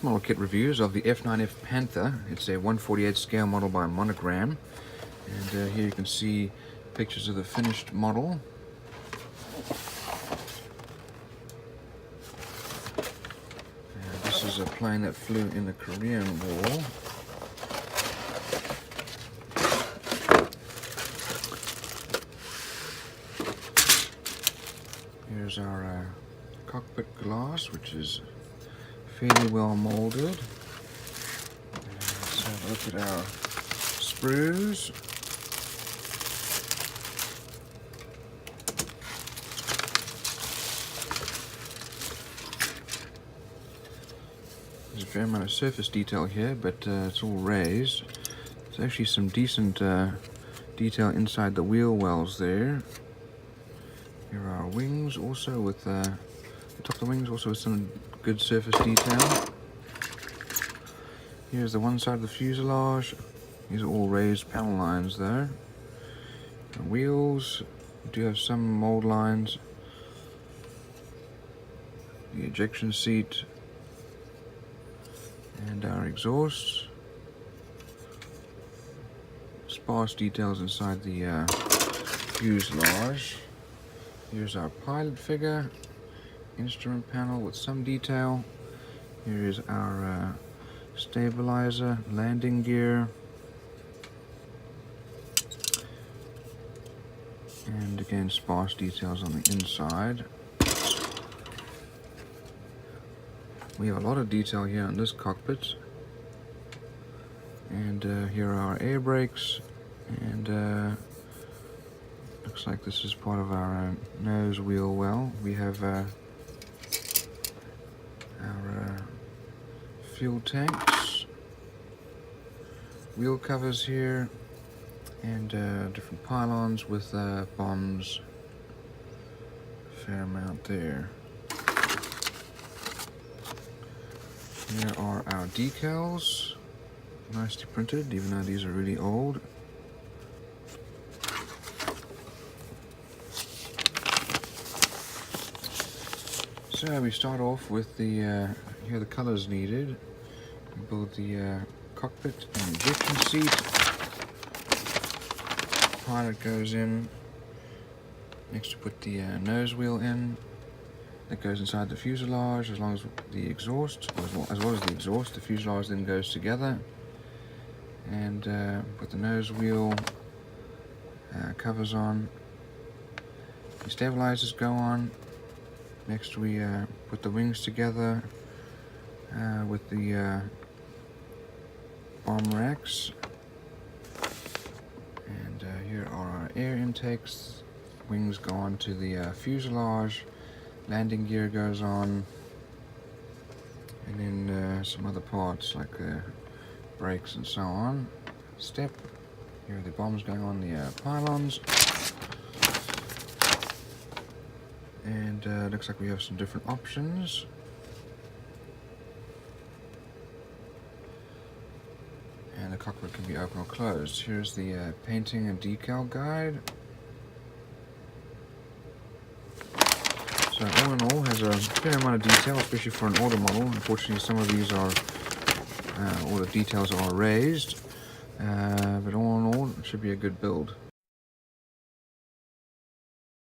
model kit reviews of the F-9F Panther. It's a 1/48 scale model by Monogram. And here you can see pictures of the finished model. And this is a plane that flew in the Korean War. Here's our cockpit glass, which is fairly well molded. Let's have a look at our sprues. There's a fair amount of surface detail here, but it's all raised. There's actually some decent detail inside the wheel wells there. Here are our wings, also with the top of the wings, also with some good surface detail. Here's the one side of the fuselage. These are all raised panel lines there. The wheels do have some mold lines. The ejection seat and our exhaust. Sparse details inside the fuselage. Here's our pilot figure, instrument panel with some detail. Here is our stabilizer, landing gear, and again sparse details on the inside. We have a lot of detail here on this cockpit, and here are our air brakes, and looks like this is part of our nose wheel well. We have our fuel tanks, wheel covers here, and different pylons with bombs. Fair amount there. Here are our decals, nicely printed, even though these are really old. So we start off with the here are the colors needed. We build the cockpit and ejection seat. Pilot goes in. Next we put the nose wheel in. That goes inside the fuselage as long as the exhaust, as well as the exhaust. The fuselage then goes together. And put the nose wheel covers on. The stabilizers go on. Next we put the wings together with the bomb racks. And here are our air intakes. Wings go on to the fuselage. Landing gear goes on. And then some other parts like brakes and so on. Step. Here are the bombs going on the pylons. And looks like we have some different options. And the cockpit can be open or closed. Here's the painting and decal guide. So all in all, has a fair amount of detail, especially for an older model. Unfortunately, some of these are, all the details are raised. But all in all, it should be a good build.